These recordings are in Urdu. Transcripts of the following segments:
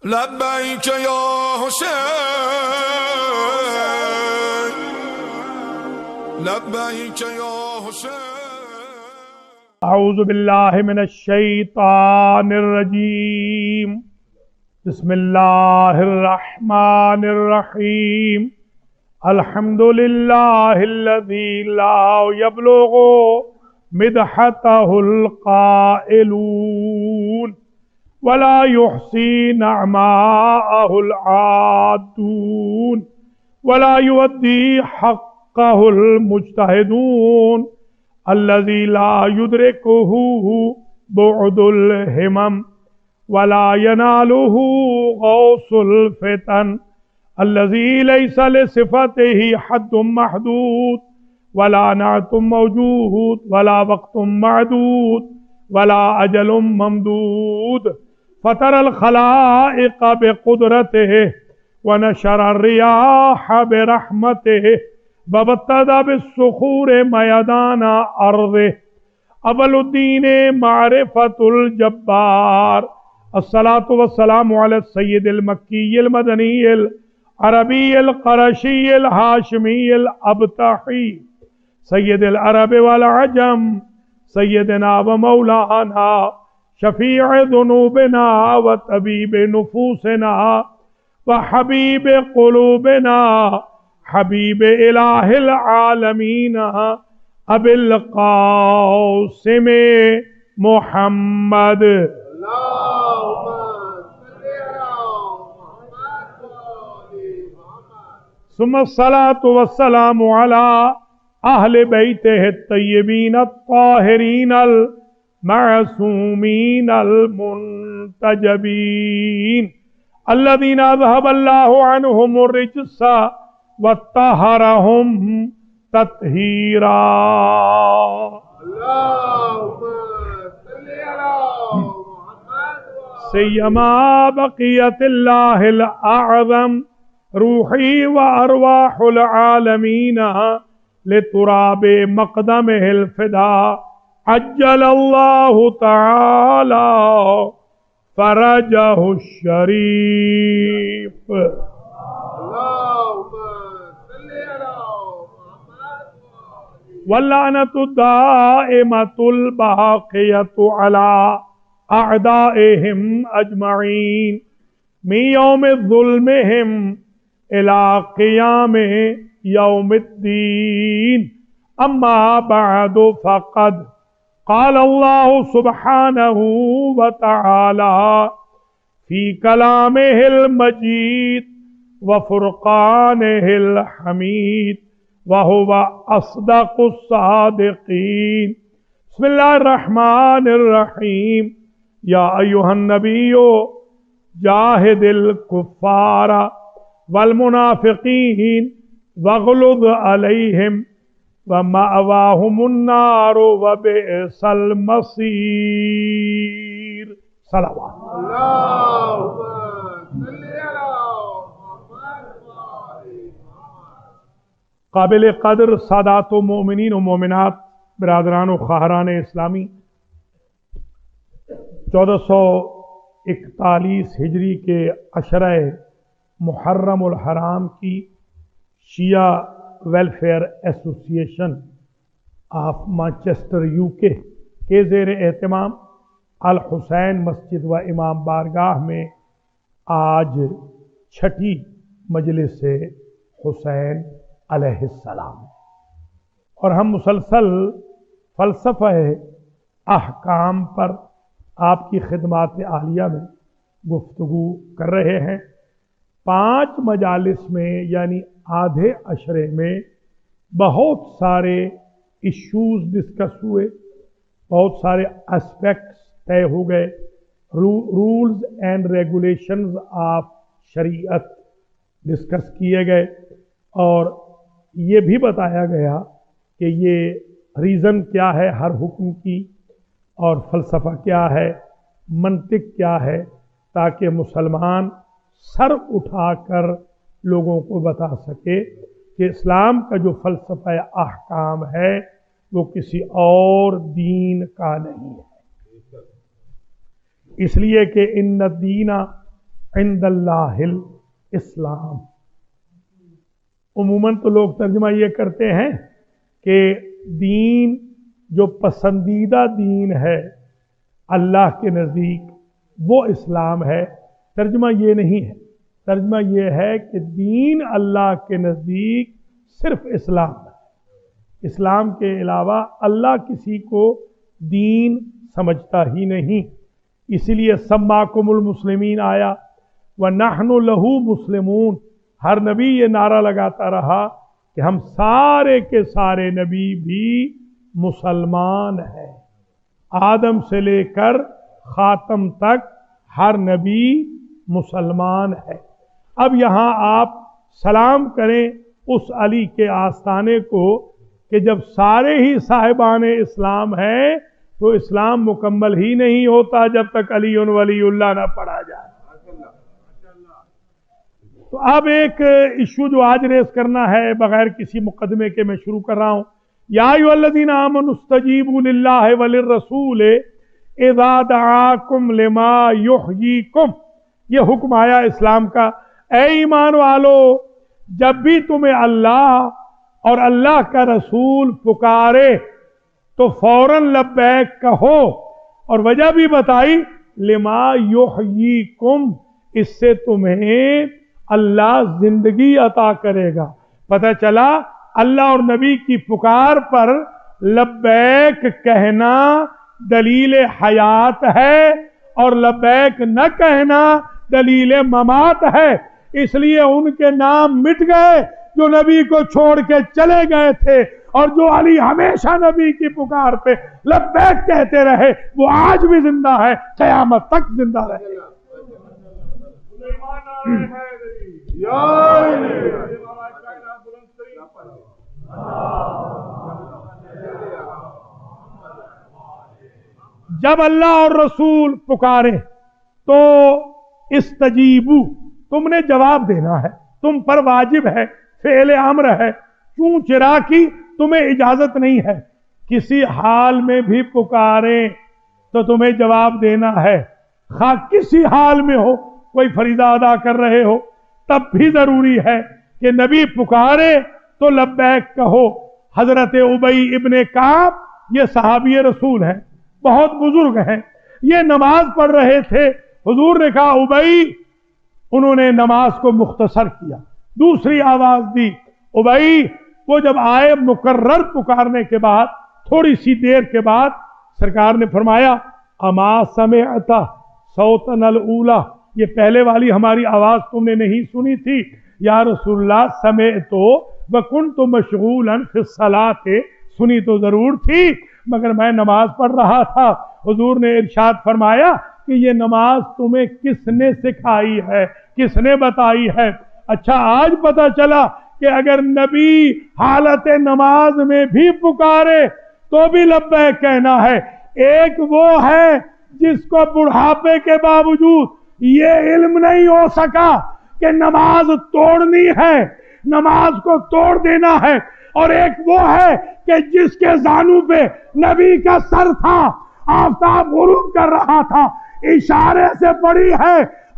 لبیک یا حسین، لبیک یا حسین۔ اعوذ باللہ من الشیطان الرجیم، بسم اللہ الرحمن الرحیم۔ الحمدللہ الذی لا یبلغ مدحتہ القائلون ولا يحصي نعماءه العادون ولا يؤدي حقه المجتهدون الذي لا يدركه بعد الهمم ولا يناله غوص الفتن الذي ليس لصفته حد محدود ولا نعت موجود ولا وقت معدود ولا أجل ممدود فطر الخلائق بقدرته ونشر الرياح برحمته وابتدى بالصخور ميدان أرضه أول الدين معرفة الجبار الصلاة والسلام على السيد المكي المدني العربي القرشي الهاشمي الأبطحي سيد العرب والعجم سيدنا ومولانا شفيع ذنوبنا وطبيب نفوسنا وحبيب قلوبنا حبيب إله العالمين أبي القاسم محمد ثم الصلاة والسلام على اہل بیتہ الطیبین الطاہرین المعصومین المنتجبین الذین اذهب اللہ عنہم الرجس وطہرہم تطہیرا۔ سیما بقیت اللہ الاعظم روحی وارواح العالمین لتراب مقدمه الفدا عجل الله تعالى فرجه الشريف۔ واللعنة الدائمة الباقية على أعدائهم أجمعين من يوم ظلمهم إلى قيام يوم الدين۔ اما بعد فقد قال الله سبحانه وتعالى في كلامه المجيد وفرقانه الحميد وهو أصدق الصادقين۔ بسم الله الرحمن الرحيم۔ يا أيها النبي جاهد الكفار والمنافقين وَغْلُظْ عَلَيْهِمْ وَمَأْوَاهُمُ النَّارُ وَبِئْسَ الْمَصِيرُ۔ صلوات قابل قدر سادات و مومنین و مومنات، برادران و خواہران اسلامی، 1441 ہجری کے عشرہ محرم الحرام کی شیعہ ویلفیئر ایسوسی ایشن آف مانچسٹر UK کے زیر اہتمام الحسین مسجد و امام بارگاہ میں آج چھٹی مجلس حسین علیہ السلام، اور ہم مسلسل فلسفہ احکام پر آپ کی خدمات عالیہ میں گفتگو کر رہے ہیں۔ 5 مجالس میں یعنی آدھے عشرے میں بہت سارے ایشوز ڈسکس ہوئے، بہت سارے اسپیکٹس طے ہو گئے، رولز اینڈ ریگولیشنز آف شریعت ڈسکس کیے گئے، اور یہ بھی بتایا گیا کہ یہ ریزن کیا ہے ہر حکم کی، اور فلسفہ کیا ہے، منطق کیا ہے، تاکہ مسلمان سر اٹھا کر لوگوں کو بتا سکے کہ اسلام کا جو فلسفہ احکام ہے وہ کسی اور دین کا نہیں ہے، اس لیے کہ ان الدین عند اللہ الاسلام۔ عموماً تو لوگ ترجمہ یہ کرتے ہیں کہ دین جو پسندیدہ دین ہے اللہ کے نزدیک وہ اسلام ہے۔ ترجمہ یہ نہیں ہے، ترجمہ یہ ہے کہ دین اللہ کے نزدیک صرف اسلام ہے۔ اسلام کے علاوہ اللہ کسی کو دین سمجھتا ہی نہیں، اسی لیے سماکم المسلمین آیا وَنَحْنُ لَهُ مُسْلِمُونَ۔ ہر نبی یہ نعرہ لگاتا رہا کہ ہم سارے کے سارے نبی بھی مسلمان ہیں، آدم سے لے کر خاتم تک ہر نبی مسلمان ہے۔ اب یہاں آپ سلام کریں اس علی کے آستانے کو کہ جب سارے ہی صاحبان اسلام ہیں تو اسلام مکمل ہی نہیں ہوتا جب تک علی ولی اللہ نہ پڑھا جائے۔ تو اب ایک ایشو جو آج ریز کرنا ہے بغیر کسی مقدمے کے میں شروع کر رہا ہوں۔ یا ایھا الذین آمنوا استجیبوا للہ وللرسول اذا دعاکم لما یحییکم۔ یہ حکم آیا اسلام کا، اے ایمان والو جب بھی تمہیں اللہ اور اللہ کا رسول پکارے تو فوراً لبیک کہو، اور وجہ بھی بتائی لما یحییکم، اس سے تمہیں اللہ زندگی عطا کرے گا۔ پتہ چلا اللہ اور نبی کی پکار پر لبیک کہنا دلیل حیات ہے اور لبیک نہ کہنا دلیل ممات ہے۔ اس لیے ان کے نام مٹ گئے جو نبی کو چھوڑ کے چلے گئے تھے، اور جو علی ہمیشہ نبی کی پکار پہ لبیک کہتے رہے وہ آج بھی زندہ ہے، قیامت تک زندہ رہے۔ جب اللہ اور رسول پکارے تو استجیبو، تم نے جواب دینا ہے، تم پر واجب ہے، فعل امر ہے، کیوں چرا کی تمہیں اجازت نہیں ہے، کسی حال میں بھی پکاریں تو تمہیں جواب دینا ہے، خواہ کسی حال میں ہو، کوئی فریضہ ادا کر رہے ہو تب بھی ضروری ہے کہ نبی پکارے تو لبیک کہو۔ حضرت ابی ابن کعب یہ صحابی رسول ہیں، بہت بزرگ ہیں، یہ نماز پڑھ رہے تھے، حضور نے کہا ابی، انہوں نے نماز کو مختصر کیا، دوسری آواز دی ابی، وہ جب آئے مکرر پکارنے کے بعد تھوڑی سی دیر کے بعد سرکار نے فرمایا اما سمعت صوتنا الاولی، یہ پہلے والی ہماری آواز تم نے نہیں سنی تھی؟ یا رسول اللہ سمعت وکنت مشغولا فی الصلاۃ، سنی تو ضرور تھی مگر میں نماز پڑھ رہا تھا۔ حضور نے ارشاد فرمایا کہ یہ نماز تمہیں کس نے سکھائی ہے، کس نے بتائی ہے؟ اچھا آج پتہ چلا کہ اگر نبی حالت نماز میں بھی پکارے تو بھی لبیک کہنا ہے۔ ایک وہ ہے جس کو بڑھاپے کے باوجود یہ علم نہیں ہو سکا کہ نماز توڑنی ہے، نماز کو توڑ دینا ہے، اور ایک وہ ہے کہ جس کے زانو پہ نبی کا سر تھا، آفتاب غروب کر رہا تھا، اشارے سے پڑی ہے،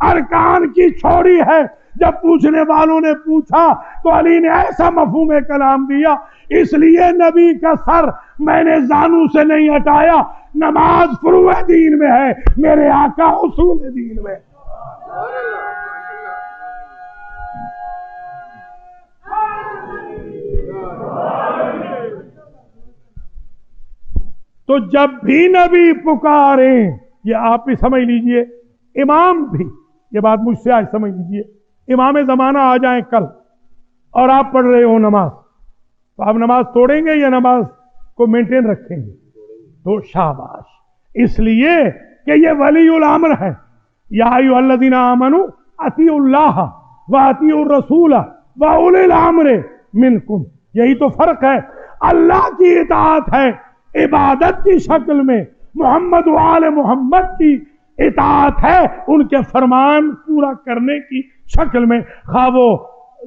ارکان کی چھوڑی ہے۔ جب پوچھنے والوں نے پوچھا تو علی نے ایسا مفہوم کلام دیا، اس لیے نبی کا سر میں نے زانو سے نہیں ہٹایا، نماز فروع دین میں ہے، میرے آقا اصول دین میں۔ تو جب بھی نبی پکاریں، یہ آپ بھی سمجھ لیجئے، امام بھی، یہ بات مجھ سے آج سمجھ لیجئے، امام زمانہ آ جائیں کل اور آپ پڑھ رہے ہو نماز، تو آپ نماز توڑیں گے یا نماز کو مینٹین رکھیں گے؟ تو شاباش، اس لیے کہ یہ ولی الامر ہے۔ یا ایھا الذین آمنوا اطیعوا اللہ واطیعوا الرسول واولی الامر منکم، یہی تو فرق ہے۔ اللہ کی اطاعت ہے عبادت کی شکل میں، محمد و آل محمد کی اطاعت ہے ان کے فرمان پورا کرنے کی شکل میں، خواہ وہ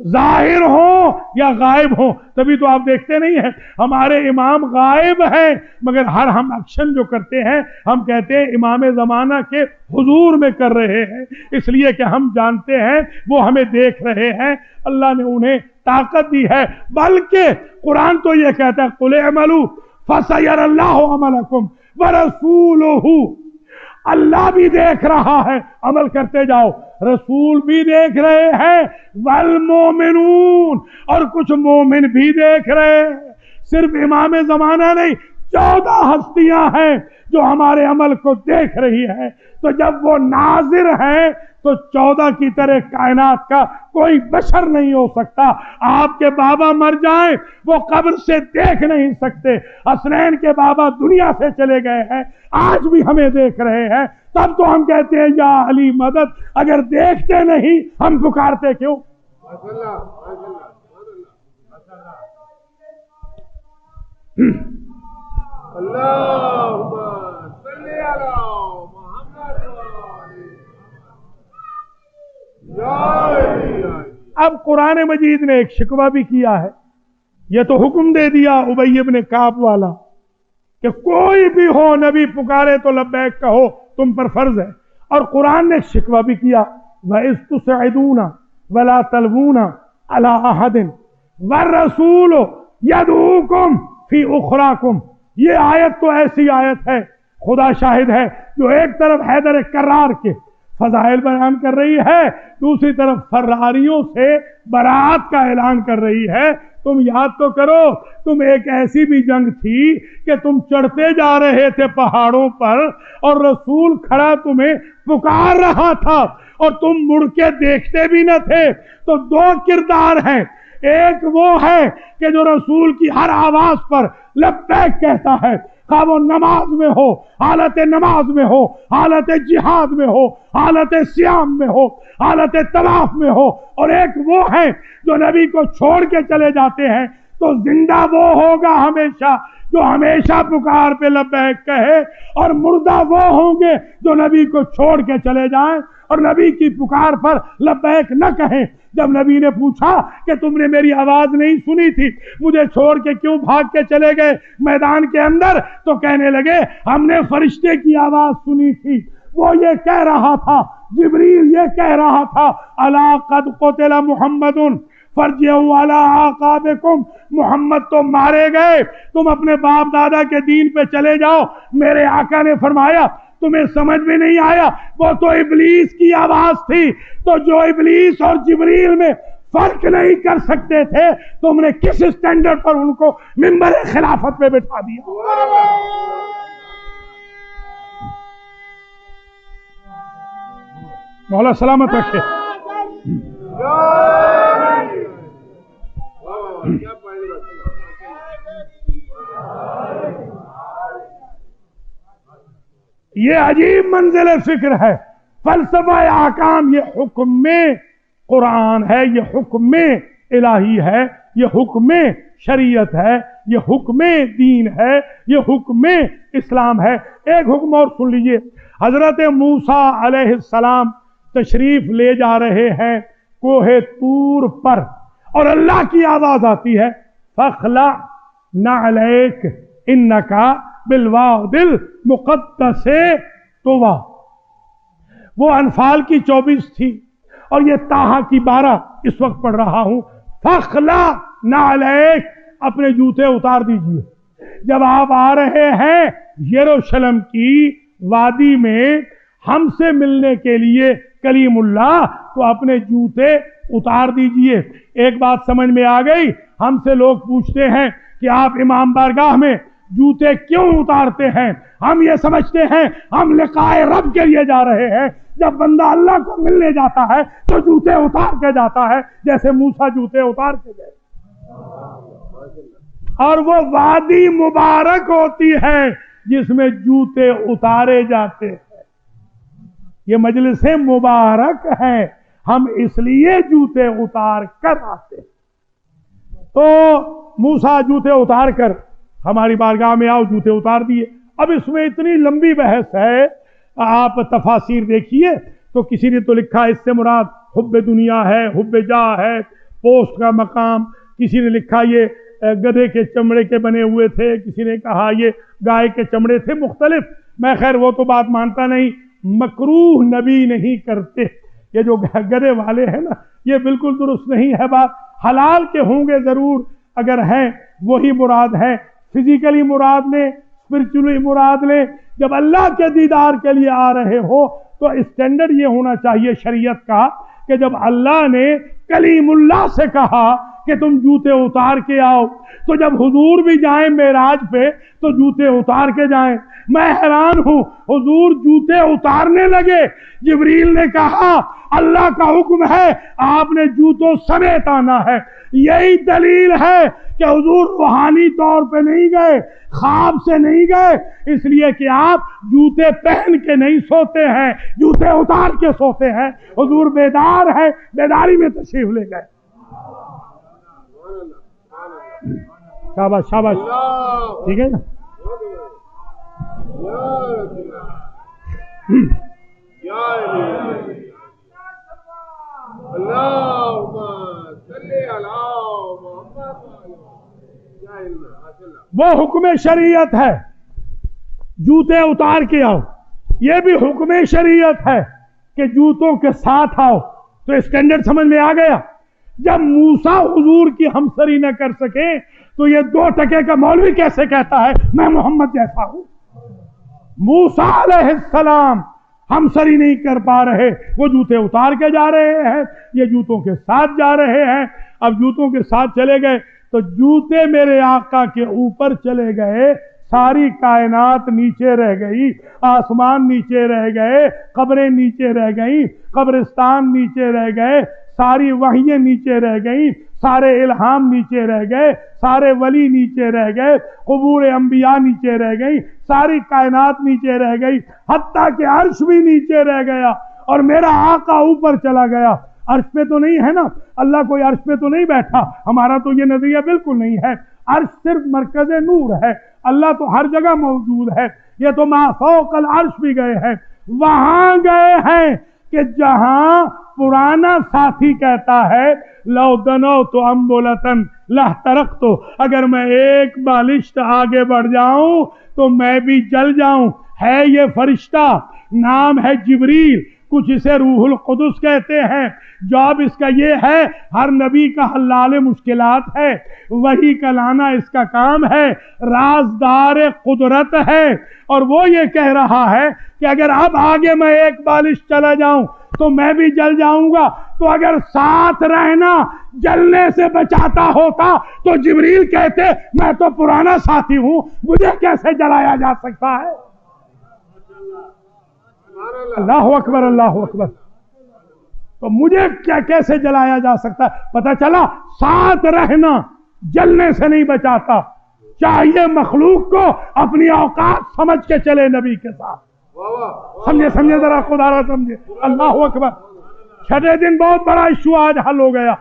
ظاہر ہوں یا غائب ہوں. تبھی تو آپ دیکھتے نہیں ہیں ہمارے امام غائب ہیں مگر ہر ہم ایکشن جو کرتے ہیں ہم کہتے ہیں امام زمانہ کے حضور میں کر رہے ہیں، اس لیے کہ ہم جانتے ہیں وہ ہمیں دیکھ رہے ہیں. اللہ نے انہیں طاقت دی ہے، بلکہ قرآن تو یہ کہتا ہے قُلِ اعْمَلُوا فَسَيَرَى اللَّهُ عَمَلَكُمْ وَرَسُولُهُ. اللہ بھی دیکھ رہا ہے، عمل کرتے جاؤ، رسول بھی دیکھ رہے ہیں، والمومنون، اور کچھ مومن بھی دیکھ رہے ہیں. صرف امام زمانہ نہیں، 14 ہستیاں ہیں جو ہمارے عمل کو دیکھ رہی ہیں. تو جب وہ ناظر ہیں تو 14 کی طرح کائنات کا کوئی بشر نہیں ہو سکتا. آپ کے بابا مر جائیں وہ قبر سے دیکھ نہیں سکتے. حسنین کے بابا دنیا سے چلے گئے ہیں، آج بھی ہمیں دیکھ رہے ہیں. تب تو ہم کہتے ہیں یا علی مدد. اگر دیکھتے نہیں ہم پکارتے کیوں؟ اب قرآن مجید نے ایک شکوہ بھی کیا ہے. یہ تو حکم دے دیا ابی ابن کعب والا کہ کوئی بھی ہو نبی پکارے تو لبیک کہو، تم پر فرض ہے. اور قرآن نے شکوہ بھی کیا وَإِذْ تُسْعِدُونَ وَلَا تَلْوُونَ عَلَىٰ أَحَدٍ وَالرَّسُولُ يَدْعُوكُمْ فِي أُخْرَاكُمْ. یہ آیت تو ایسی آیت ہے، خدا شاہد ہے، جو ایک طرف حیدر کرار کے فضائل بیان کر رہی ہے، دوسری طرف فراریوں سے برات کا اعلان کر رہی ہے. تم یاد تو کرو، تم ایک ایسی بھی جنگ تھی کہ تم چڑھتے جا رہے تھے پہاڑوں پر اور رسول کھڑا تمہیں پکار رہا تھا اور تم مڑ کے دیکھتے بھی نہ تھے. تو 2 کردار ہیں. ایک وہ ہے کہ جو رسول کی ہر آواز پر لبیک کہتا ہے، خواہ وہ نماز میں ہو، حالت نماز میں ہو، حالت جہاد میں ہو، حالت صیام میں ہو، حالت طواف میں ہو. اور ایک وہ ہے جو نبی کو چھوڑ کے چلے جاتے ہیں. تو زندہ وہ ہوگا ہمیشہ جو ہمیشہ پکار پہ لبیک کہے، اور مردہ وہ ہوں گے جو نبی کو چھوڑ کے چلے جائیں اور نبی کی پکار پر لبیک نہ کہیں. جب نبی نے پوچھا کہ تم نے میری آواز نہیں سنی تھی، مجھے چھوڑ کے کیوں بھاگ کے چلے گئے میدان کے اندر، تو کہنے لگے ہم نے فرشتے کی آواز سنی تھی، وہ یہ کہہ رہا تھا، جبریل یہ کہہ رہا تھا الا قد قتل محمد فرجعوا علی اعقابکم. محمد تو مارے گئے، تم اپنے باپ دادا کے دین پہ چلے جاؤ. میرے آقا نے فرمایا تمہیں سمجھ میں نہیں آیا، وہ تو ابلیس کی آواز تھی. تو جو ابلیس اور جبریل میں فرق نہیں کر سکتے تھے، تم نے کس اسٹینڈرڈ پر ان کو منبر خلافت پہ بٹھا دیا؟ مولا سلامت رکھے. یہ عجیب منزل فکر ہے. فلسفہ احکام یہ حکم قرآن ہے، یہ حکم الہی ہے، یہ حکم شریعت ہے، یہ حکم دین ہے، یہ حکم اسلام ہے. ایک حکم اور سن لیجئے. حضرت موسیٰ علیہ السلام تشریف لے جا رہے ہیں کوہ طور پر، اور اللہ کی آواز آتی ہے فَاخْلَعْ نَعْلَيْكَ إِنَّكَ بِالْوَادِ الْمُقَدَّسِ طُوَىٰ. وہ انفال کی 24 تھی اور یہ طٰہٰ کی 12 اس وقت پڑھ رہا ہوں. فَاخْلَعْ نَعْلَيْكَ، اپنے جوتے اتار دیجئے. جب آپ آ رہے ہیں یروشلم کی وادی میں ہم سے ملنے کے لیے کلیم اللہ، تو اپنے جوتے اتار دیجئے. ایک بات سمجھ میں آ گئی. ہم سے لوگ پوچھتے ہیں کہ آپ امام بارگاہ میں جوتے کیوں اتارتے ہیں؟ ہم یہ سمجھتے ہیں ہم لقائے رب کے لیے جا رہے ہیں. جب بندہ اللہ کو ملنے جاتا ہے تو جوتے اتار کے جاتا ہے، جیسے موسیٰ جوتے اتار کے گئے. اور وہ وادی مبارک ہوتی ہے جس میں جوتے اتارے جاتے ہیں. یہ مجلسیں مبارک ہیں، ہم اس لیے جوتے اتار کر آتے ہیں. تو موسیٰ جوتے اتار کر ہماری بارگاہ میں آؤ، جوتے اتار دیے. اب اس میں اتنی لمبی بحث ہے، آپ تفاسیر دیکھیے تو کسی نے تو لکھا اس سے مراد حب دنیا ہے، حب جاہ ہے، پوسٹ کا مقام، کسی نے لکھا یہ گدھے کے چمڑے کے بنے ہوئے تھے، کسی نے کہا یہ گائے کے چمڑے تھے، مختلف. میں خیر وہ تو بات مانتا نہیں. مکروہ نبی نہیں کرتے. یہ جو گدھے والے ہیں نا، یہ بالکل درست نہیں ہے بات. حلال کے ہوں گے ضرور، اگر ہیں وہی مراد ہے. فزیکلی مراد لیں، اسپرچولی مراد لیں. جب اللہ کے دیدار کے لیے آ رہے ہو تو اسٹینڈرڈ یہ ہونا چاہیے شریعت کا کہ جب اللہ نے کلیم اللہ سے کہا کہ تم جوتے اتار کے آؤ، تو جب حضور بھی جائیں معراج پہ تو جوتے اتار کے جائیں. میں حیران ہوں، حضور جوتے اتارنے لگے، جبریل نے کہا اللہ کا حکم ہے آپ نے جوتوں سمیت آنا ہے. یہی دلیل ہے کہ حضور روحانی طور پہ نہیں گئے، خواب سے نہیں گئے، اس لیے کہ آپ جوتے پہن کے نہیں سوتے ہیں، جوتے اتار کے سوتے ہیں. حضور بیدار ہے، بیداری میں تشریف لے گئے. شاباش شاباش، ٹھیک ہے نا. وہ حکم شریعت ہے جوتے اتار کے آؤ، یہ بھی حکم شریعت ہے کہ جوتوں کے ساتھ آؤ. تو اسٹینڈرڈ سمجھ میں آ گیا. جب موسیٰ حضور کی ہمسری نہ کر سکے تو یہ 2 ٹکے کا مولوی کیسے کہتا ہے میں محمد جیسا ہوں؟ موسیٰ علیہ السلام ہمسری نہیں کر پا رہے، وہ جوتے اتار کے جا رہے ہیں، یہ جوتوں کے ساتھ جا رہے ہیں. اب جوتوں کے ساتھ چلے گئے تو جوتے میرے آقا کے اوپر چلے گئے، ساری کائنات نیچے رہ گئی، آسمان نیچے رہ گئے، قبریں نیچے رہ گئیں، قبرستان نیچے رہ گئے، ساری وحییں نیچے رہ گئیں، سارے الہام نیچے رہ گئے، سارے ولی نیچے رہ گئے، قبور انبیاء نیچے رہ گئی، ساری کائنات نیچے رہ گئی، حتیٰ کہ عرش بھی نیچے رہ گیا اور میرا آقا اوپر چلا گیا. عرش پہ تو نہیں ہے نا، اللہ کوئی عرش پہ تو نہیں بیٹھا، ہمارا تو یہ نظریہ بالکل نہیں ہے. عرش صرف مرکز نور ہے، اللہ تو ہر جگہ موجود ہے. یہ تو ما فوق العرش بھی گئے ہیں، وہاں گئے ہیں کہ جہاں پرانا ساتھی کہتا ہے لو دنوت انبلۃ لاحترقت، اگر میں ایک بالشت آگے بڑھ جاؤں تو میں بھی جل جاؤں. ہے یہ فرشتہ، نام ہے جبریل، کچھ اسے روح القدس کہتے ہیں. جاب اس کا یہ ہے، ہر نبی کا حلال مشکلات ہے، وہی کا لانا اس کا کام ہے، رازدار قدرت ہے. اور وہ یہ کہہ رہا ہے کہ اگر اب آگے میں ایک بالش چلا جاؤں تو میں بھی جل جاؤں گا. تو اگر ساتھ رہنا جلنے سے بچاتا ہوتا تو جبریل کہتے میں تو پرانا ساتھی ہوں، مجھے کیسے جلایا جا سکتا ہے؟ اللہ اکبر، اللہ اکبر. تو مجھے کیسے جلایا جا سکتا ہے؟ پتہ چلا ساتھ رہنا جلنے سے نہیں بچاتا. چاہیے مخلوق کو اپنی اوقات سمجھ کے چلے نبی کے ساتھ. سمجھے ذرا، خدا را سمجھے. اللہ اکبر. 6 دن بہت بڑا ایشو آج حل ہو گیا.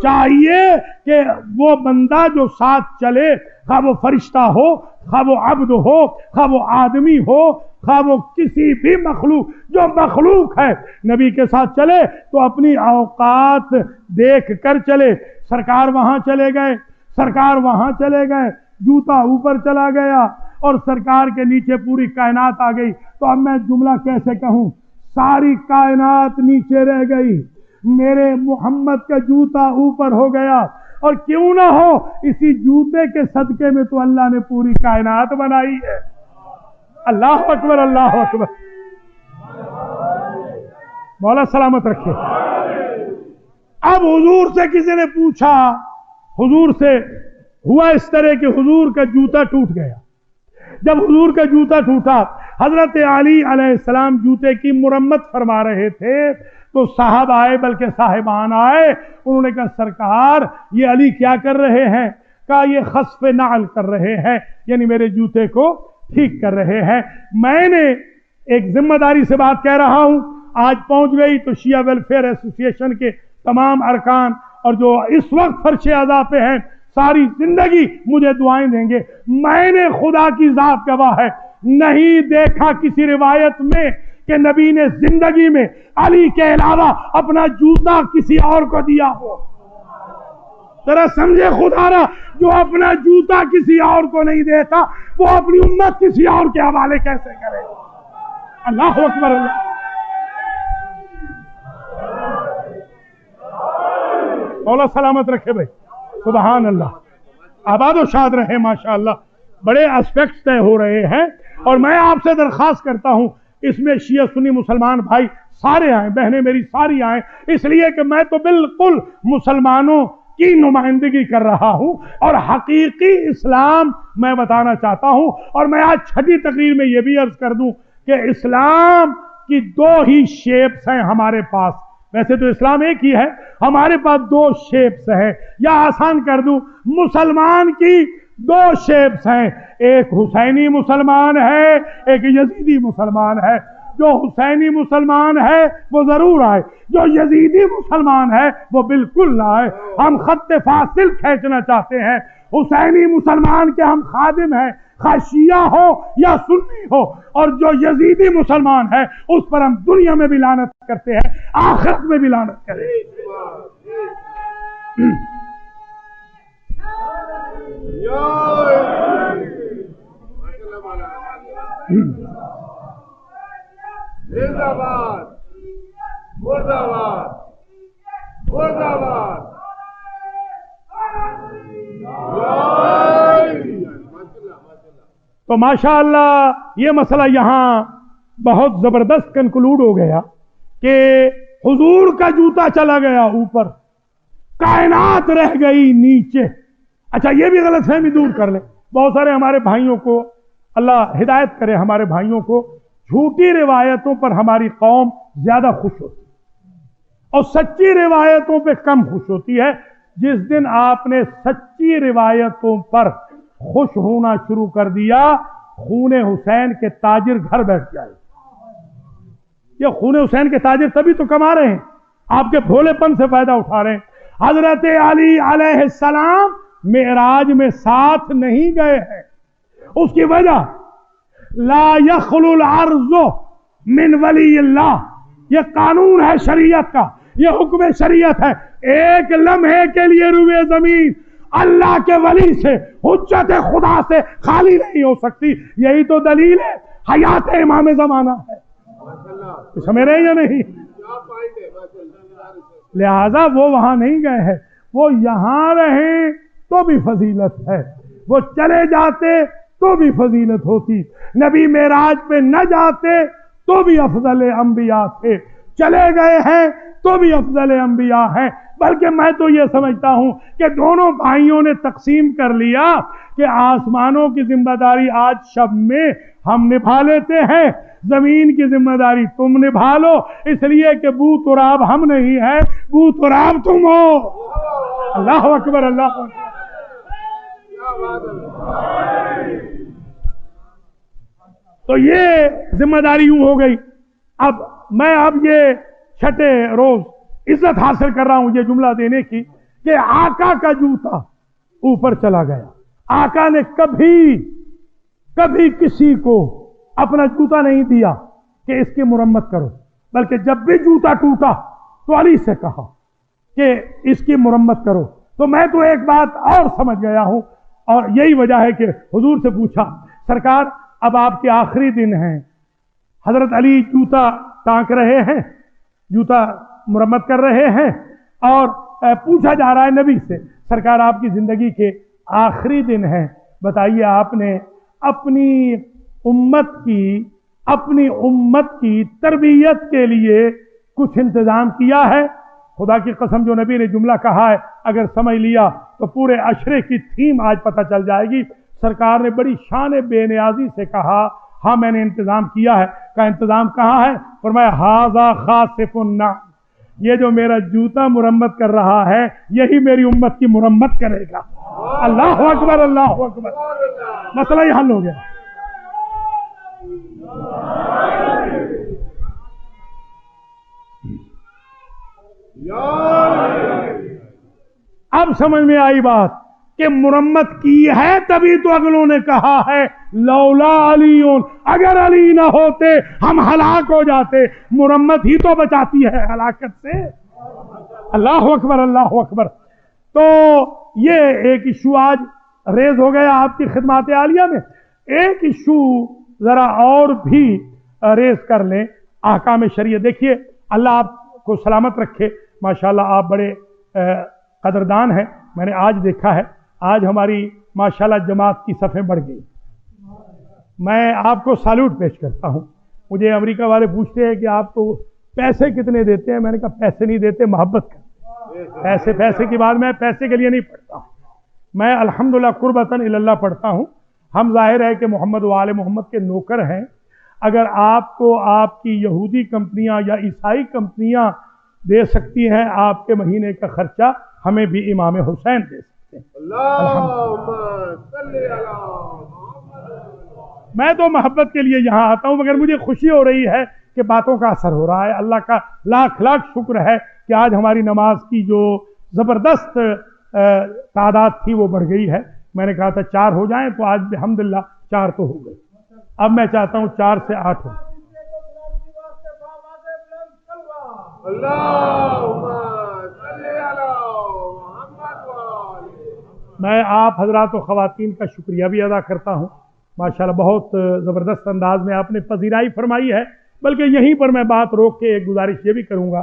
چاہیے کہ وہ بندہ جو ساتھ چلے، خواہ وہ فرشتہ ہو، خواہ وہ عبد ہو، خواہ وہ آدمی ہو، خواہ وہ کسی بھی مخلوق، جو مخلوق ہے نبی کے ساتھ چلے تو اپنی اوقات دیکھ کر چلے. سرکار وہاں چلے گئے، سرکار وہاں چلے گئے، جوتا اوپر چلا گیا اور سرکار کے نیچے پوری کائنات آ گئی. تو اب میں جملہ کیسے کہوں؟ ساری کائنات نیچے رہ گئی، میرے محمد کا جوتا اوپر ہو گیا. اور کیوں نہ ہو، اسی جوتے کے صدقے میں تو اللہ نے پوری کائنات بنائی ہے. اللہ اکبر، اللہ اکبر. مولا سلامت رکھے. اب حضور سے کسی نے پوچھا، حضور سے ہوا اس طرح کہ حضور کا جوتا ٹوٹ گیا. جب حضور کا جوتا ٹوٹا، حضرت علی علیہ السلام جوتے کی مرمت فرما رہے تھے تو صاحب آئے، بلکہ صاحبان آئے. انہوں نے کہا سرکار یہ علی کیا کر رہے ہیں؟ کہا یہ خصف نعل کر رہے ہیں، یعنی میرے جوتے کو ٹھیک کر رہے ہیں. میں نے ایک ذمہ داری سے بات کہہ رہا ہوں، آج پہنچ گئی تو شیعہ ویلفیئر ایسوسی ایشن کے تمام ارکان اور جو اس وقت فرش اعضاء پہ ہیں ساری زندگی مجھے دعائیں دیں گے. میں نے خدا کی ذات گواہ ہے نہیں دیکھا کسی روایت میں کہ نبی نے زندگی میں علی کے علاوہ اپنا جوتا کسی اور کو دیا ہو. ذرا سمجھے خدا را، جو اپنا جوتا کسی اور کو نہیں دیتا وہ اپنی امت کسی اور کے حوالے کیسے کرے؟ اللہ اکبر اللہ۔ مولا سلامت رکھے بھائی، سبحان اللہ، آباد و شاد رہے ماشاءاللہ۔ بڑے اسپیکٹس طے ہو رہے ہیں، اور میں آپ سے درخواست کرتا ہوں اس میں شیعہ سنی مسلمان بھائی سارے آئیں، بہنیں میری ساری آئیں، اس لیے کہ میں تو بالکل مسلمانوں کی نمائندگی کر رہا ہوں اور حقیقی اسلام میں بتانا چاہتا ہوں۔ اور میں آج چھٹی تقریر میں یہ بھی عرض کر دوں کہ اسلام کی دو ہی شیپس ہیں ہمارے پاس، ویسے تو اسلام ایک ہی ہے، ہمارے پاس دو شیپس ہیں، یا آسان کر دوں مسلمان کی دو شیپس ہیں، ایک حسینی مسلمان ہے، ایک یزیدی مسلمان ہے۔ جو حسینی مسلمان ہے وہ ضرور آئے، جو یزیدی مسلمان ہے وہ بالکل نہ آئے۔ ہم خط فاصل کھینچنا چاہتے ہیں، حسینی مسلمان کے ہم خادم ہیں، خواہ شیعہ ہو یا سنی ہو، اور جو یزیدی مسلمان ہے اس پر ہم دنیا میں بھی لعنت کرتے ہیں، آخرت میں بھی لعنت کریں۔ زندہباد، مردآباد، مردآباد۔ تو ماشاءاللہ یہ مسئلہ یہاں بہت زبردست کنکلوڈ ہو گیا کہ حضور کا جوتا چلا گیا اوپر، کائنات رہ گئی نیچے۔ اچھا یہ بھی غلط فہمی دور کر لیں، بہت سارے ہمارے بھائیوں کو اللہ ہدایت کرے، ہمارے بھائیوں کو جھوٹی روایتوں پر ہماری قوم زیادہ خوش ہوتی ہے اور سچی روایتوں پہ کم خوش ہوتی ہے۔ جس دن آپ نے سچی روایتوں پر خوش ہونا شروع کر دیا، خون حسین کے تاجر گھر بیٹھ جائے۔ یہ خون حسین کے تاجر تبھی تو کما رہے ہیں، آپ کے بھولے پن سے فائدہ اٹھا رہے ہیں۔ حضرت علی علیہ السلام معراج میں ساتھ نہیں گئے ہیں، اس کی وجہ لا یخلو العرض من ولی اللہ، یہ قانون ہے شریعت کا، یہ حکم شریعت ہے۔ ایک لمحے کے لیے روئے زمین اللہ کے ولی سے، حجت خدا سے خالی نہیں ہو سکتی۔ یہی تو دلیل ہے حیات امام زمانہ ہے، سمجھ رہے ہیں یا نہیں؟ لہذا وہ وہاں نہیں گئے ہیں، وہ یہاں رہیں تو بھی فضیلت ہے، وہ چلے جاتے تو بھی فضیلت ہوتی، نبی معراج پہ نہ جاتے تو بھی افضل انبیاء تھے، چلے گئے ہیں تو بھی افضل انبیاء ہیں۔ بلکہ میں تو یہ سمجھتا ہوں کہ دونوں بھائیوں نے تقسیم کر لیا کہ آسمانوں کی ذمہ داری آج شب میں ہم نبھا لیتے ہیں، زمین کی ذمہ داری تم نبھا لو، اس لیے کہ بو تراب ہم نہیں ہے، بو تراب تم ہو۔ اللہ اکبر، اللہ اکبر۔ تو یہ ذمہ داری یوں ہو گئی۔ اب میں یہ چھٹے روز عزت حاصل کر رہا ہوں یہ جملہ دینے کی کہ آقا کا جوتا اوپر چلا گیا۔ آقا نے کبھی کسی کو اپنا جوتا نہیں دیا کہ اس کی مرمت کرو، بلکہ جب بھی جوتا ٹوٹا تو علی سے کہا کہ اس کی مرمت کرو۔ تو میں تو ایک بات اور سمجھ گیا ہوں، اور یہی وجہ ہے کہ حضور سے پوچھا، سرکار اب آپ کے آخری دن ہیں، حضرت علی جوتا ٹانک رہے ہیں، جوتا مرمت کر رہے ہیں، اور پوچھا جا رہا ہے نبی سے، سرکار آپ کی زندگی کے آخری دن ہیں، بتائیے آپ نے اپنی امت کی تربیت کے لیے کچھ انتظام کیا ہے؟ خدا کی قسم جو نبی نے جملہ کہا ہے اگر سمجھ لیا تو پورے عشرے کی تھیم آج پتہ چل جائے گی۔ سرکار نے بڑی شان بے نیازی سے کہا، ہاں میں نے انتظام کیا ہے۔ کا انتظام کہاں ہے؟ فرمایا ھذا خاسف النعل، یہ جو میرا جوتا مرمت کر رہا ہے یہی میری امت کی مرمت کرے گا۔ اللہ اکبر، اللہ اکبر، مسئلہ ہی حل ہو گیا۔ اب سمجھ میں آئی بات کہ مرمت کی ہے، تبھی تو اگلوں نے کہا ہے لولا علی، اگر علی نہ ہوتے ہم ہلاک ہو جاتے۔ مرمت ہی تو بچاتی ہے ہلاکت سے۔ اللہ اکبر، اللہ اکبر۔ تو یہ ایک ایشو آج ریز ہو گیا آپ کی خدمات عالیہ میں. ایک ایشو ذرا اور بھی ریز کر لیں. احکام شریعت دیکھیے، اللہ آپ کو سلامت رکھے. ماشاءاللہ آپ بڑے قدردان ہیں. میں نے آج دیکھا ہے، آج ہماری ماشاءاللہ جماعت کی صفیں بڑھ گئی. میں آپ کو سالوٹ پیش کرتا ہوں. مجھے امریکہ والے پوچھتے ہیں کہ آپ کو پیسے کتنے دیتے ہیں؟ میں نے کہا پیسے نہیں دیتے، محبت کرتے. پیسے کی بات میں پیسے کے لیے نہیں پڑھتا ہوں. میں الحمدللہ قربتاً اللہ پڑھتا ہوں. ہم ظاہر ہے کہ محمد و آل محمد کے نوکر ہیں. اگر آپ کو آپ کی یہودی کمپنیاں یا عیسائی کمپنیاں دے سکتی ہیں آپ کے مہینے کا خرچہ، ہمیں بھی امام حسین دے سکتے ہیں. اللہم صلی علی محمد. میں تو محبت کے لیے یہاں آتا ہوں، مگر مجھے خوشی ہو رہی ہے کہ باتوں کا اثر ہو رہا ہے. اللہ کا لاکھ لاکھ شکر ہے کہ آج ہماری نماز کی جو زبردست تعداد تھی وہ بڑھ گئی ہے. میں نے کہا تھا 4 ہو جائیں، تو آج الحمدللہ 4 تو ہو گئے. اب میں چاہتا ہوں 4 سے 8 ہو. اللہم صلی علی محمد. میں آپ حضرات و خواتین کا شکریہ بھی ادا کرتا ہوں. ماشاءاللہ بہت زبردست انداز میں آپ نے پذیرائی فرمائی ہے. بلکہ یہیں پر میں بات روک کے ایک گزارش یہ بھی کروں گا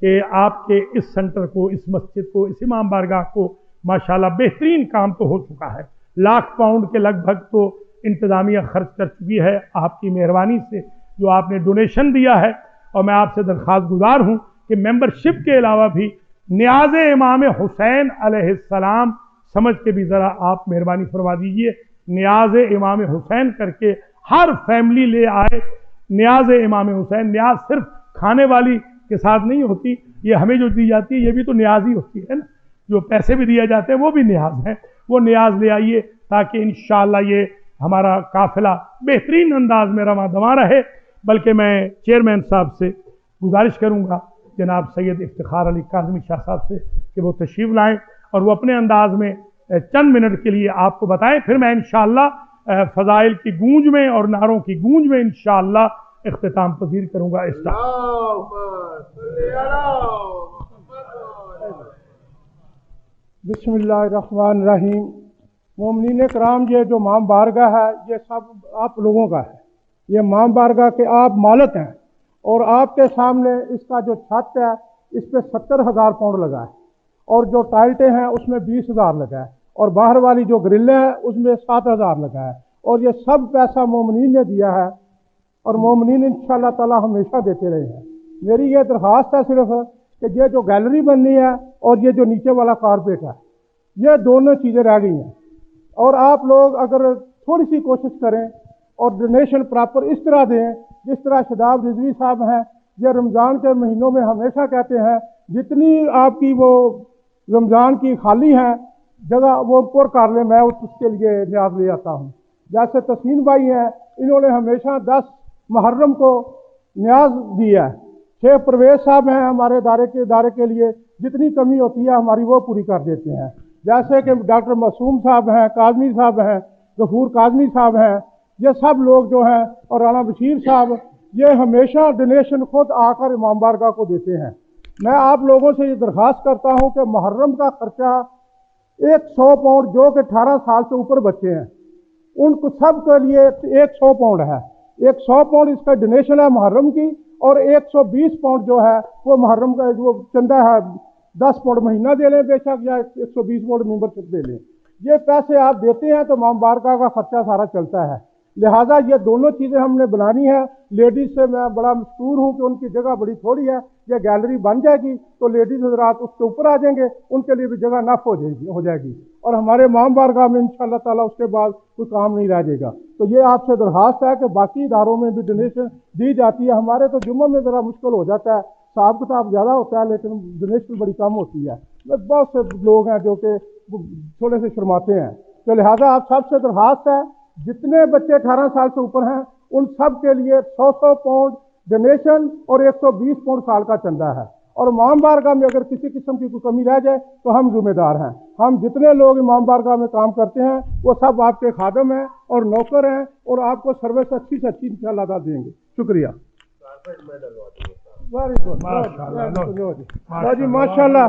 کہ آپ کے اس سنٹر کو، اس مسجد کو، اس امام بارگاہ کو ماشاءاللہ بہترین کام تو ہو چکا ہے. £1,00,000 کے لگ بھگ تو انتظامیہ خرچ کر چکی ہے آپ کی مہربانی سے، جو آپ نے ڈونیشن دیا ہے. اور میں آپ سے درخواست گزار ہوں کہ ممبرشپ کے علاوہ بھی نیاز امام حسین علیہ السلام سمجھ کے بھی ذرا آپ مہربانی فرما دیجئے. نیاز امام حسین کر کے ہر فیملی لے آئے. نیاز امام حسین، نیاز صرف کھانے والی کے ساتھ نہیں ہوتی، یہ ہمیں جو دی جاتی ہے یہ بھی تو نیاز ہی ہوتی ہے نا. جو پیسے بھی دیے جاتے ہیں وہ بھی نیاز ہیں. وہ نیاز لے آئیے تاکہ انشاءاللہ یہ ہمارا قافلہ بہترین انداز میں رواں دواں رہے. بلکہ میں چیئرمین صاحب سے گزارش کروں گا، جناب سید افتخار علی کاظمی شاہ صاحب سے، کہ وہ تشریف لائیں اور وہ اپنے انداز میں چند منٹ کے لیے آپ کو بتائیں. پھر میں انشاءاللہ فضائل کی گونج میں اور نعروں کی گونج میں انشاءاللہ اختتام پذیر کروں گا. اللہم صلی علی محمد. بسم اللہ الرحمن الرحیم. مومنین کرام، یہ جو امام بارگاہ ہے یہ سب آپ لوگوں کا ہے. یہ امام بارگاہ کے آپ مالک ہیں، اور آپ کے سامنے اس کا جو چھت ہے اس پہ 70,000 پاؤنڈ لگا ہے، اور جو ٹائلٹیں ہیں اس میں 20,000 لگا ہے، اور باہر والی جو گرلیں ہیں اس میں 7,000 لگا ہے. اور یہ سب پیسہ مومنین نے دیا ہے، اور مومنین انشاءاللہ تعالی ہمیشہ دیتے رہے ہیں. میری یہ درخواست ہے صرف کہ یہ جو گیلری بننی ہے اور یہ جو نیچے والا کارپیٹ ہے، یہ دونوں چیزیں رہ گئی ہیں. اور آپ لوگ اگر تھوڑی سی کوشش کریں اور ڈونیشن پراپر اس طرح دیں جس طرح شاداب رضوی صاحب ہیں، یہ رمضان کے مہینوں میں ہمیشہ کہتے ہیں جتنی آپ کی وہ رمضان کی خالی ہیں جگہ وہ پر کر لیں، میں اس کے لیے نیاز لے آتا ہوں. جیسے تسین بھائی ہیں، انہوں نے ہمیشہ 10 محرم کو نیاز دی ہے. شیخ پرویز صاحب ہیں ہمارے ادارے کے لیے جتنی کمی ہوتی ہے ہماری وہ پوری کر دیتے ہیں. جیسے کہ ڈاکٹر معصوم صاحب ہیں، کاظمی صاحب ہیں، غفور کاظمی صاحب ہیں، یہ سب لوگ جو ہیں، اور رانا بشیر صاحب، یہ ہمیشہ ڈونیشن خود آ کر امام بارگاہ کو دیتے ہیں. میں آپ لوگوں سے یہ درخواست کرتا ہوں کہ محرم کا خرچہ 100 پاؤنڈ جو کہ 18 سال سے اوپر بچے ہیں ان کو سب کے لیے 100 پاؤنڈ ہے. 100 پاؤنڈ اس کا ڈونیشن ہے محرم کی، اور 120 پاؤنڈ جو ہے وہ محرم کا جو چندہ ہے 10 پاؤنڈ مہینہ دے لیں بے شک، یا 120 پاؤنڈ ممبرشپ دے لیں. یہ پیسے آپ دیتے ہیں تو امام بارگاہ کا خرچہ سارا چلتا ہے. لہٰذا یہ دونوں چیزیں ہم نے بنانی ہے. لیڈیز سے میں بڑا مشکور ہوں کہ ان کی جگہ بڑی تھوڑی ہے. یہ گیلری بن جائے گی تو لیڈیز حضرات اس کے اوپر آ جائیں گے، ان کے لیے بھی جگہ نف ہو جائے گی، اور ہمارے امام بارگاہ میں انشاءاللہ تعالیٰ اس کے بعد کوئی کام نہیں رہ جائے گا. تو یہ آپ سے درخواست ہے کہ باقی اداروں میں بھی ڈونیشن دی جاتی ہے. ہمارے تو جمعہ میں ذرا مشکل ہو جاتا ہے، حساب کتاب زیادہ ہوتا ہے لیکن ڈونیشن بڑی کم ہوتی ہے. بہت سے لوگ ہیں جو کہ تھوڑے سے شرماتے ہیں. تو لہٰذا آپ سب سے درخواست ہے جتنے بچے 18 سال سے اوپر ہیں ان سب کے لیے 100 پاؤنڈ ڈونیشن اور 120 پاؤنڈ سال کا چندہ ہے. اور امام بارگاہ میں اگر کسی قسم کی کوئی کمی رہ جائے تو ہم ذمہ دار ہیں. ہم جتنے لوگ امام بارگاہ میں کام کرتے ہیں وہ سب آپ کے خادم ہیں اور نوکر ہیں، اور آپ کو سروس اچھی سے اچھی انشاءاللہ ادا دیں گے. شکریہ. Very good. جی ماشاء اللہ.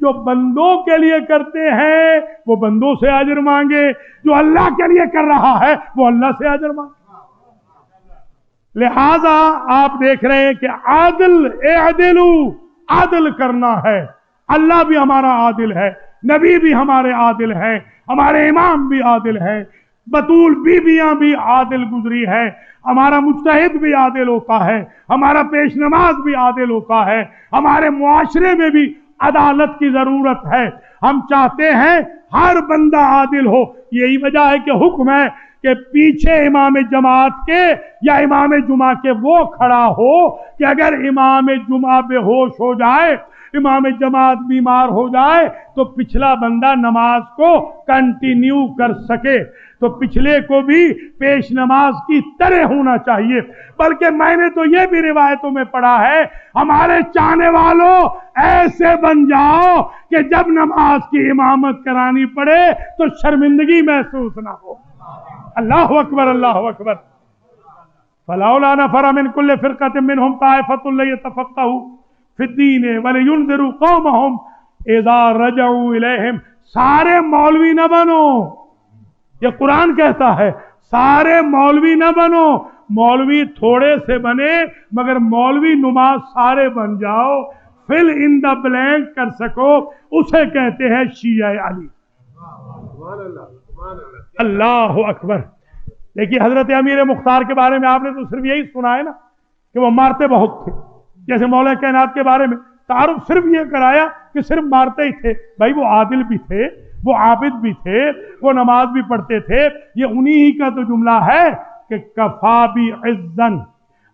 جو بندوں کے لیے کرتے ہیں وہ بندوں سے اجر مانگے، جو اللہ کے لیے کر رہا ہے وہ اللہ سے اجر مانگے۔ لہذا آپ دیکھ رہے ہیں کہ عادل کرنا ہے۔ اللہ بھی ہمارا عادل ہے، نبی بھی ہمارے عادل ہے، ہمارے امام بھی عادل ہے، بطول بیویاں بھی عادل گزری ہے، ہمارا مجتہد بھی عادل ہوتا ہے، ہمارا پیش نماز بھی عادل ہوتا ہے، ہمارے معاشرے میں بھی عدالت کی ضرورت ہے۔ ہم چاہتے ہیں ہر بندہ عادل ہو۔ یہی وجہ ہے کہ حکم ہے کہ پیچھے امام جماعت کے یا امام جمعہ کے وہ کھڑا ہو کہ اگر امام جمعہ بے ہوش ہو جائے، امام جماعت بیمار ہو جائے تو پچھلا بندہ نماز کو کنٹینیو کر سکے۔ تو پچھلے کو بھی پیش نماز کی طرح ہونا چاہیے۔ بلکہ میں نے تو یہ بھی روایتوں میں پڑھا ہے، ہمارے چاہنے والوں ایسے بن جاؤ کہ جب نماز کی امامت کرانی پڑے تو شرمندگی محسوس نہ ہو۔ اللہ اکبر، اللہ اکبر۔ فلولا نفر من كل فرقة منهم طائفة ليتفقهوا في الدين ولينذروا قومهم اذا رجعوا اليهم۔ سارے مولوی نہ بنو، یہ قرآن کہتا ہے، سارے مولوی نہ بنو، مولوی تھوڑے سے بنے مگر مولوی نماز سارے بن جاؤ، فل ان دا بلینک کر سکو، اسے کہتے ہیں شیعہ علی۔ اللہ اکبر۔ دیکھیے حضرت امیر مختار کے بارے میں آپ نے تو صرف یہی سنا ہے نا کہ وہ مارتے بہت تھے، جیسے مولا کائنات کے بارے میں تعارف صرف یہ کرایا کہ صرف مارتے ہی تھے۔ بھائی وہ عادل بھی تھے، وہ عابد بھی تھے، وہ نماز بھی پڑھتے تھے۔ یہ انہی ہی کا تو جملہ ہے کہ کفا بی عزن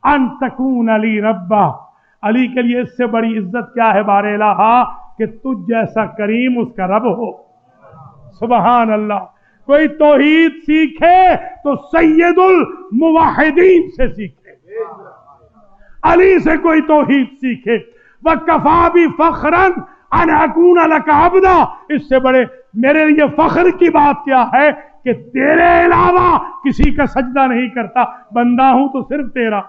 ان تکون علی ربا، علی کے لیے اس سے بڑی عزت کیا ہے بار الہا کہ تجھ جیسا کریم اس کا رب ہو۔ سبحان اللہ۔ کوئی توحید سیکھے تو سید الموحدین سے سیکھے، علی سے کوئی توحید سیکھے۔ وَكَفَى بِفَخْرًا أَنْ أَكُونَ لَكَ عَبْدًا، اس سے بڑے میرے لیے فخر کی بات کیا ہے کہ تیرے علاوہ کسی کا سجدہ نہیں کرتا، بندہ ہوں تو صرف تیرا۔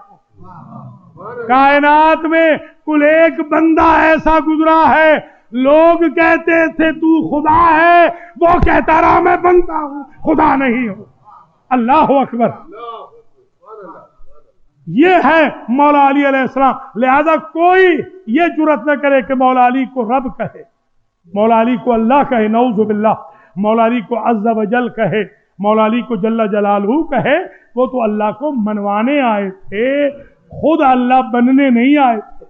کائنات میں کل ایک بندہ ایسا گزرا ہے، لوگ کہتے تھے تو خدا ہے، وہ کہتا رہا میں بندہ ہوں، خدا نہیں ہوں۔ اللہ اکبر۔ یہ ہے مولا علی علیہ السلام۔ لہذا کوئی یہ جرات نہ کرے کہ مولا علی کو رب کہے، مولا علی کو اللہ کہے، نعوذ باللہ، مولا علی کو عز و جل کہے، مولا علی کو جل جلالہ کہے۔ وہ تو اللہ کو منوانے آئے تھے، خود اللہ بننے نہیں آئے تھے۔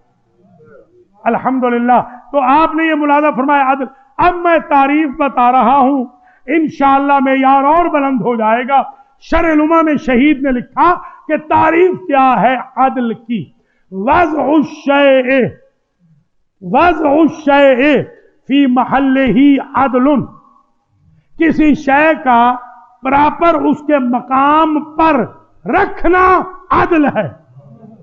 الحمدللہ۔ تو آپ نے یہ ملاحظہ فرمایا عدل۔ اب میں تعریف بتا رہا ہوں، انشاءاللہ معیار اور بلند ہو جائے گا۔ شرح الامہ میں شہید نے لکھا کہ تعریف کیا ہے عدل کی؟ وضع الشیء فی محلہ عدل، کسی شے کا پراپر اس کے مقام پر رکھنا عدل ہے۔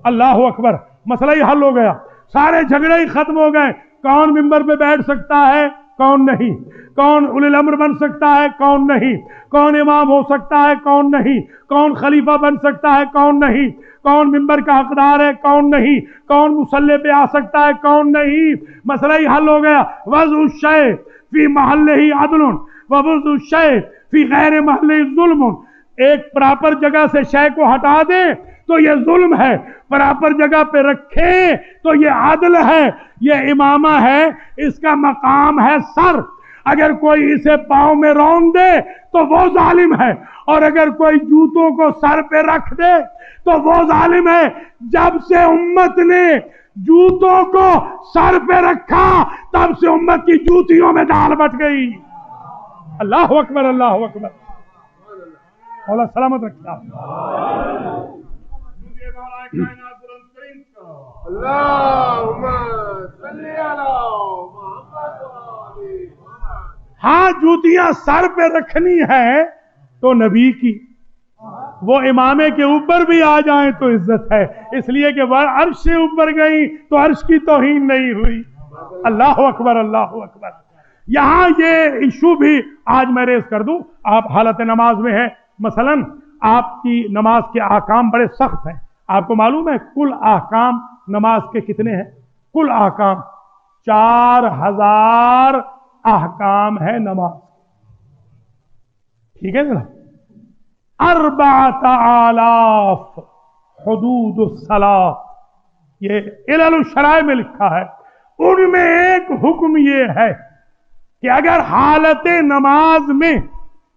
اللہ اکبر۔ مسئلہ ہی حل ہو گیا، سارے جھگڑے ہی ختم ہو گئے۔ کون ممبر پہ بیٹھ سکتا ہے، کون نہیں، کون اولی الامر بن سکتا ہے، کون نہیں، کون امام ہو سکتا ہے، کون نہیں، کون خلیفہ بن سکتا ہے، کون نہیں، کون ممبر کا حقدار ہے، کون نہیں، کون مصلی پہ آ سکتا ہے، کون نہیں۔ مسئلہ ہی حل ہو گیا۔ وضع الشیء فی محلہ عدل ووضع الشیء فی غیر محلہ ظلم۔ ایک پراپر جگہ سے شے کو ہٹا دیں تو یہ ظلم ہے، پراپر جگہ پہ رکھے تو یہ عدل ہے۔ یہ امامہ ہے، اس کا مقام ہے سر، اگر کوئی اسے پاؤں میں رون دے تو وہ ظالم ہے، اور اگر کوئی جوتوں کو سر پہ رکھ دے تو وہ ظالم ہے۔ جب سے امت نے جوتوں کو سر پہ رکھا تب سے امت کی جوتیوں میں دال بٹ گئی۔ اللہ اکبر، اللہ اکبر۔ مولا سلامت رکھتا۔ اللہم صلی علی محمد وآلہ محمد۔ ہاں جوتیاں سر پہ رکھنی ہے تو نبی کی، وہ امامے کے اوپر بھی آ جائیں تو عزت ہے، اس لیے کہ وہ عرش سے اوپر گئی تو عرش کی توہین نہیں ہوئی۔ اللہ اکبر، اللہ اکبر۔ یہاں یہ ایشو بھی آج میں ریز کر دوں۔ آپ حالت نماز میں ہیں، مثلا آپ کی نماز کے احکام بڑے سخت ہیں۔ آپ کو معلوم ہے کل احکام نماز کے کتنے ہیں؟ کل احکام 4000 احکام ہے نماز. ٹھیک ہے نا؟ 4000 حدود الصلاۃ، یہ علل الشرائع میں لکھا ہے. ان میں ایک حکم یہ ہے کہ اگر حالت نماز میں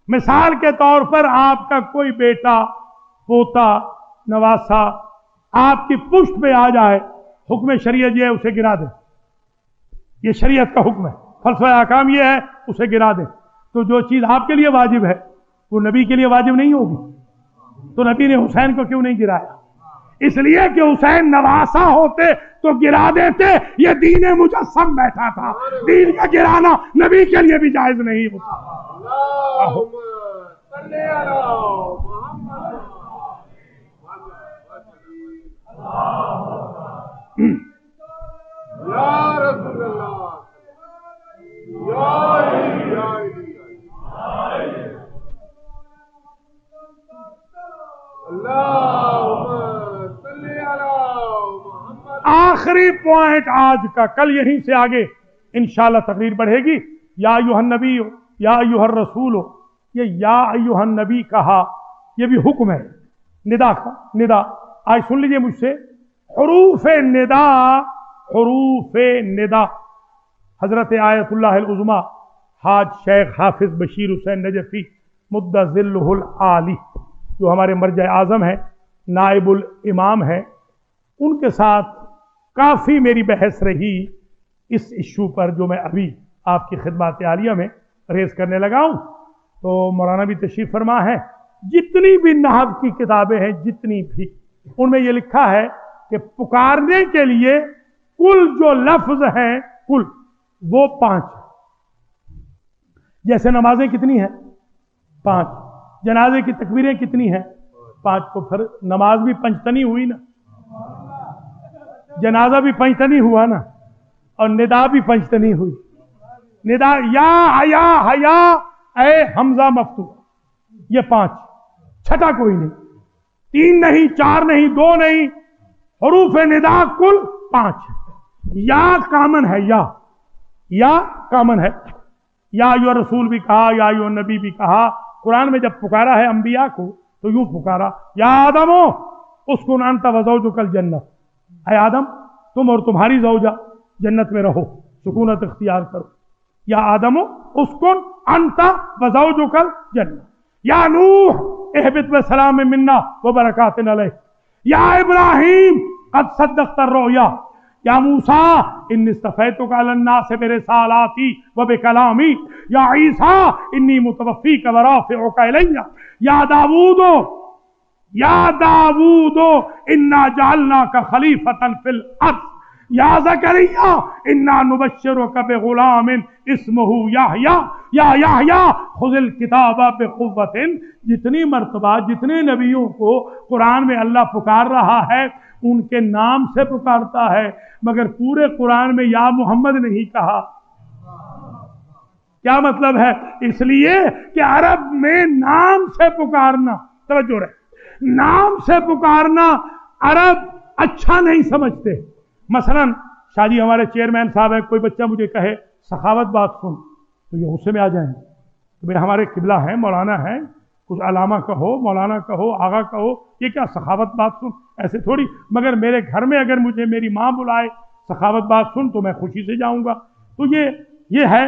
مثال کے طور پر آپ کا کوئی بیٹا، پوتا، نواسا آپ کی پشت پہ آ جائے، حکم شریعت یہ ہے اسے گرا دیں. یہ شریعت کا حکم ہے، فلسفہ احکام یہ ہے اسے گرا دیں. تو جو چیز آپ کے لیے واجب ہے وہ نبی کے لیے واجب نہیں ہوگی. تو نبی نے حسین کو کیوں نہیں گرایا؟ اس لیے کہ حسین نواسا ہوتے تو گرا دیتے. یہ دین مجسم بیٹھا تھا، دین کا گرانا نبی کے لیے بھی جائز نہیں ہوتا. اللہم صلی علی محمد. یا رسول اللہ، یا علی، یا علی، اللہم صلی علی محمد. آخری پوائنٹ آج کا، کل یہیں سے آگے انشاءاللہ تقریر بڑھے گی. یا ایھا النبی، یا ایھا الرسول، یہ یا ایھا النبی کہا یہ بھی حکم ہے، ندا کا. ندا آج سن لیجئے مجھ سے، حروف ندا، حروف ندا حضرت آیت اللہ العظمی حاج شیخ حافظ بشیر حسین نجفی مد ظلہ العالی، جو ہمارے مرجع اعظم ہیں، نائب الامام ہیں، ان کے ساتھ کافی میری بحث رہی اس ایشو پر جو میں ابھی آپ کی خدمات عالیہ میں ریز کرنے لگا ہوں. تو مولانا بھی تشریف فرما ہے. جتنی بھی نحو کی کتابیں ہیں، جتنی بھی، ان میں یہ لکھا ہے کہ پکارنے کے لیے کل جو لفظ ہیں کل وہ 5. جیسے نمازیں کتنی ہیں؟ 5. جنازے کی تکبیریں کتنی ہیں؟ 5. کو پھر نماز بھی پنجتنی ہوئی نا، جنازہ بھی پنجتنی ہوا نا، اور ندا بھی پنجتنی ہوئی. ندا یا حیا حیا اے حمزہ مفتوح، یہ 5. چھٹا کوئی نہیں، 3 نہیں، 4 نہیں، 2 نہیں، حروف ندا کل 5. یا کامن ہے، یا کامن ہے. یا ایھا رسول بھی کہا، یا ایھا نبی بھی کہا. قرآن میں جب پکارا ہے انبیاء کو تو یوں پکارا، یا آدم اسکن انت وزوجک الجنہ، اے آدم تم اور تمہاری زوجہ جنت میں رہو، سکونت اختیار کرو. یا آدم اسکن انت وزوجک الجنہ. یا نوح اہبط بسلام منا وبرکات علیہ. یا ابراہیم قد صدقت الرؤیا. یا موسیٰ انی اصطفیتک علی الناس برسالاتی وبکلامی. یا عیسیٰ انی متوفیک ورافعک الی. یا داوود انا جعلناک خلیفۃ فی الارض. یا زکریا انا نبشرک بغلام اسمہ یحییٰ. یا یحییٰ خذ الکتاب بقوۃ. جتنی مرتبہ جتنے نبیوں کو قرآن میں اللہ پکار رہا ہے ان کے نام سے پکارتا ہے، مگر پورے قرآن میں یا محمد نہیں کہا. کیا مطلب ہے؟ اس لیے کہ عرب میں نام سے پکارنا، توجہ رہے، نام سے پکارنا عرب اچھا نہیں سمجھتے. مثلا شاہ جی ہمارے چیئرمین صاحب ہیں، کوئی بچہ مجھے کہے سخاوت بات سن تو یہ غصے میں آ جائیں. تو بھئی ہمارے قبلہ ہیں، مولانا ہیں، کچھ علامہ کہو، مولانا کہو، آغا کہو، یہ کیا سخاوت بات سن؟ ایسے تھوڑی. مگر میرے گھر میں اگر مجھے میری ماں بلائے سخاوت بات سن تو میں خوشی سے جاؤں گا. تو یہ ہے.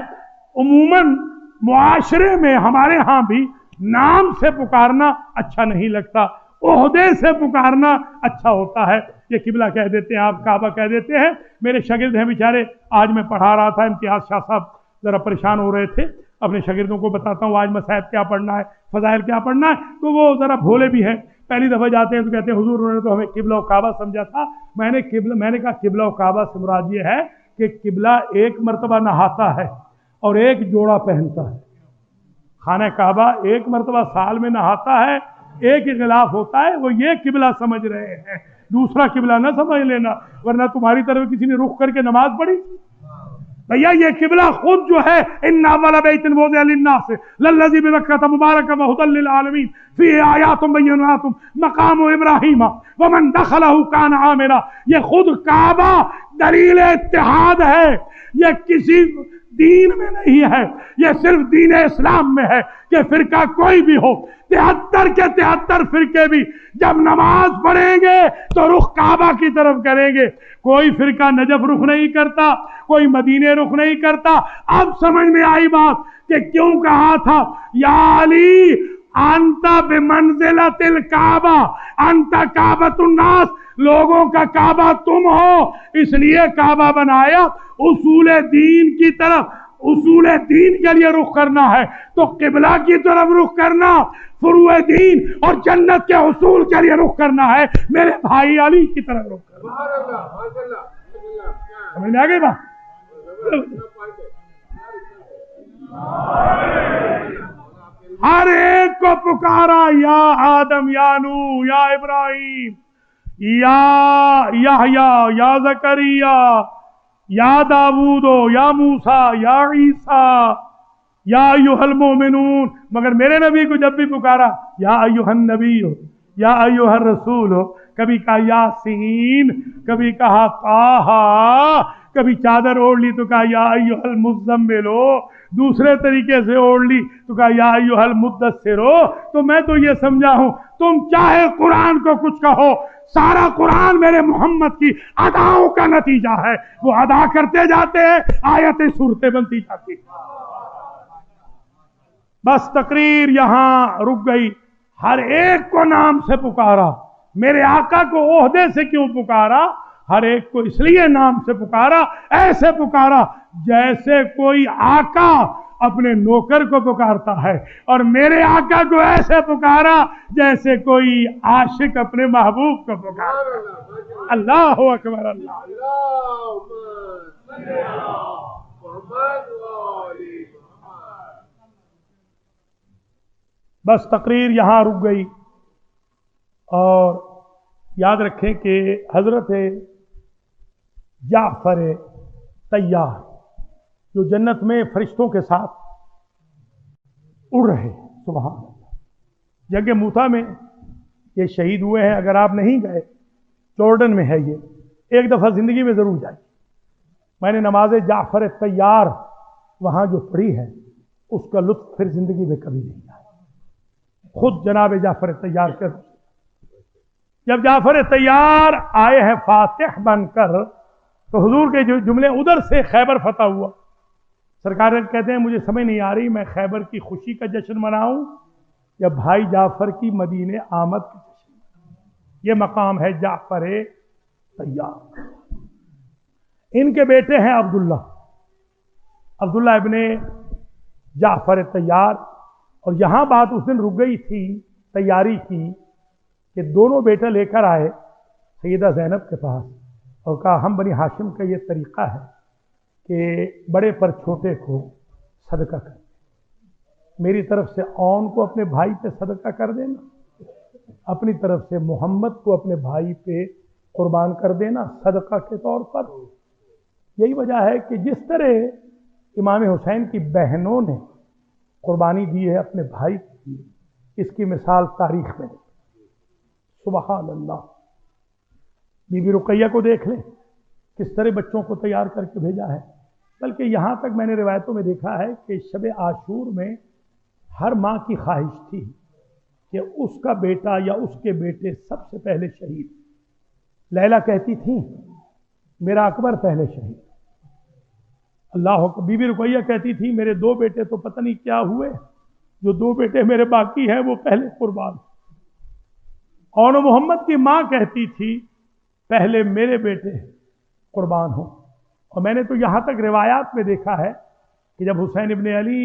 عموماً معاشرے میں ہمارے ہاں بھی نام سے پکارنا اچھا نہیں لگتا، عہدے سے پکارنا اچھا ہوتا ہے. یہ قبلہ کہہ دیتے ہیں، آپ کعبہ کہہ دیتے ہیں. میرے شاگرد ہیں بیچارے، آج میں پڑھا رہا تھا، امتیاز شاہ صاحب ذرا پریشان ہو رہے تھے. اپنے شاگردوں کو بتاتا ہوں آج مصائب کیا پڑھنا ہے، فضائل کیا پڑھنا ہے، تو وہ ذرا بھولے بھی ہیں. پہلی دفعہ جاتے ہیں تو کہتے ہیں حضور انہوں نے تو ہمیں قبلہ و کعبہ سمجھا تھا. میں نے کہا قبلہ و کعبہ سے مراد یہ ہے کہ قبلہ ایک مرتبہ نہاتا ہے اور ایک جوڑا پہنتا ہے. خانہ کعبہ ایک مرتبہ سال میں نہاتا ہے، ایک ہی غلاف ہوتا ہے، وہ یہ قبلہ سمجھ رہے ہیں، دوسرا قبلہ نہ سمجھ لینا، ورنہ تمہاری طرف کسی نے رخ کر کے نماز پڑھی. بھیا یہ قبلہ خود جو ہے ان اول بیت وضع للناس للذی ببکۃ مبارکا وہدی للعالمین فیہ آیات بینات مقام ابراہیم ومن دخلہ کان آمنا. یہ خود کعبہ دلیل اتحاد ہے، یہ کسی دین میں نہیں ہے، یہ صرف دین اسلام میں ہے کہ فرقہ کوئی بھی ہو، 73 کے 73 فرقے بھی جب نماز پڑھیں گے تو رخ کعبہ کی طرف کریں گے۔ کوئی فرقہ نجف رخ نہیں کرتا، کوئی مدینے رخ نہیں کرتا۔ اب سمجھ میں آئی بات کہ کیوں کہا تھا یا علی انت بمنزلۃ الکعبہ انت کعبۃ الناس، لوگوں کا کعبہ تم ہو، اس لیے کعبہ بنایا۔ اصول دین کی طرف، اصول دین کے لیے رخ کرنا ہے تو قبلہ کی طرف رخ کرنا، فروع دین اور جنت کے حصول کے لیے رخ کرنا ہے میرے بھائی علی کی طرف رخ کرنا۔ سبحان اللہ، ماشاء اللہ، ماشاء اللہ۔ سمجھ میں آ گئی بات؟ ہر ایک کو پکارا، یا آدم، یا نوح، یا ابراہیم، یا یحییٰ، یا زکریا، یا داؤد، یا موسیٰ، یا عیسیٰ، یا ایھا المؤمنون، مگر میرے نبی کو جب بھی پکارا یا ایھا النبی، یا ایھا الرسول، کبھی کہا یاسین، کبھی کہا طٰہٰ، کبھی چادر اوڑھ لی تو کہا یا ایھا المزمل، دوسرے طریقے سے اوڑھ لی تو کہا یا ایھا المدثر۔ تو میں تو یہ سمجھا ہوں تم چاہے قرآن کو کچھ کہو، سارا قرآن میرے محمد کی اداؤں کا نتیجہ ہے، وہ ادا کرتے جاتے ہیں، آیتیں صورتیں بنتی جاتی ہیں۔ بس تقریر یہاں رک گئی، ہر ایک کو نام سے پکارا۔ میرے آقا کو عہدے سے کیوں پکارا؟ ہر ایک کو اس لیے نام سے پکارا، ایسے پکارا جیسے کوئی آقا اپنے نوکر کو پکارتا ہے، اور میرے آقا کو ایسے پکارا جیسے کوئی عاشق اپنے محبوب کو پکارتا۔ اللہ اکبر، اللہ۔ اللہم صلی علی محمد و آل محمد۔ بس تقریر یہاں رک گئی، اور یاد رکھیں کہ حضرت جعفر طیار جو جنت میں فرشتوں کے ساتھ اڑ رہے، سبحان اللہ، جنگ موتا میں یہ شہید ہوئے ہیں۔ اگر آپ نہیں گئے، جارڈن میں ہے، یہ ایک دفعہ زندگی میں ضرور جائیں۔ میں نے نماز جعفر طیار وہاں جو پڑھی ہے، اس کا لطف پھر زندگی میں کبھی نہیں آیا۔ خود جناب جعفر طیار کے جب جعفر طیار آئے ہیں فاتح بن کر، تو حضور کے جو جملے ادھر سے خیبر فتح ہوا، سرکار کہتے ہیں مجھے سمجھ نہیں آ رہی میں خیبر کی خوشی کا جشن مناؤں یا بھائی جعفر کی مدینے آمد کا جشن مناؤں۔ یہ مقام ہے جعفر طیار۔ ان کے بیٹے ہیں عبداللہ ابن جعفر طیار، اور یہاں بات اس دن رک گئی تھی تیاری کی کہ دونوں بیٹے لے کر آئے سیدہ زینب کے پاس اور کہا ہم بنی ہاشم کا یہ طریقہ ہے کہ بڑے پر چھوٹے کو صدقہ کر دیں، میری طرف سے اون کو اپنے بھائی پہ صدقہ کر دینا، اپنی طرف سے محمد کو اپنے بھائی پہ قربان کر دینا صدقہ کے طور پر۔ یہی وجہ ہے کہ جس طرح امام حسین کی بہنوں نے قربانی دی ہے اپنے بھائی کی، اس کی مثال تاریخ میں، سبحان اللہ۔ بی بی رقیہ کو دیکھ لیں، کس طرح بچوں کو تیار کر کے بھیجا ہے، بلکہ یہاں تک میں نے روایتوں میں دیکھا ہے کہ شب عاشور میں ہر ماں کی خواہش تھی کہ اس کا بیٹا یا اس کے بیٹے سب سے پہلے شہید۔ لیلا کہتی تھی میرا اکبر پہلے شہید، اللہ کو بی بی رقیہ کہتی تھی میرے دو بیٹے تو پتہ نہیں کیا ہوئے، جو دو بیٹے میرے باقی ہیں وہ پہلے قربان۔ اور محمد کی ماں کہتی تھی پہلے میرے بیٹے قربان ہوں۔ اور میں نے تو یہاں تک روایات میں دیکھا ہے کہ جب حسین ابن علی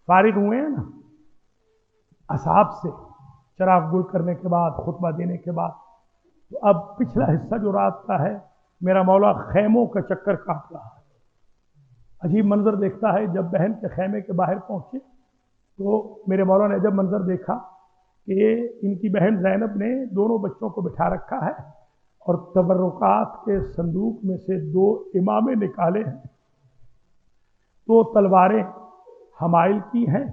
فارغ ہوئے ہیں نا اصحاب سے چراغ گل کرنے کے بعد، خطبہ دینے کے بعد، تو اب پچھلا حصہ جو رات کا ہے میرا مولا خیموں کا چکر کاٹ رہا ہے۔ عجیب منظر دیکھتا ہے، جب بہن کے خیمے کے باہر پہنچے تو میرے مولا نے جب منظر دیکھا کہ ان کی بہن زینب نے دونوں بچوں کو بٹھا رکھا ہے اور تبرکات کے صندوق میں سے 2 امامے نکالے ہیں، 2 تلواریں حمائل کی ہیں،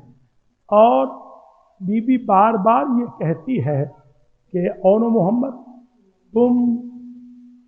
اور بی بی بار بار یہ کہتی ہے کہ اون محمد تم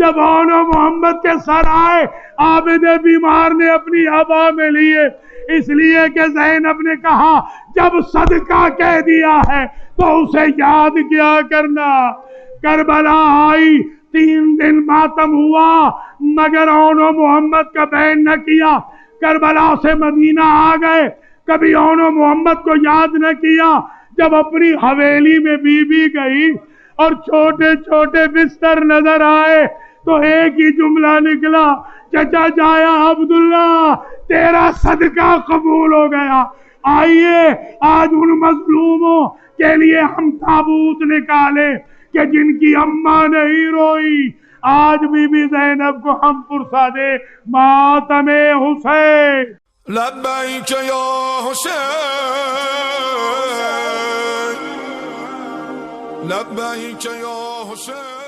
جب اون و محمد کے سر آئے عابد بیمار نے اپنی ابا میں لیے، اس لیے کہ زینب نے کہا جب صدقہ کہہ دیا ہے تو اسے یاد کیا کرنا۔ کربلا آئی، 3 دن ماتم ہوا، مگر اون و محمد کا بیان نہ کیا۔ کربلا سے مدینہ آ گئے، کبھی اون و محمد کو یاد نہ کیا۔ جب اپنی حویلی میں بی بی گئی اور چھوٹے چھوٹے بستر نظر آئے تو ایک ہی جملہ نکلا، چچا جایا عبداللہ تیرا صدقہ قبول ہو گیا۔ آئیے آج ان مظلوموں کے لیے ہم تابوت نکالے کہ جن کی اماں نہیں روئی، آج بی بی زینب کو ہم پرسا دے ماتم حسین۔ لبیک یا حسین، لبیک یا حسین۔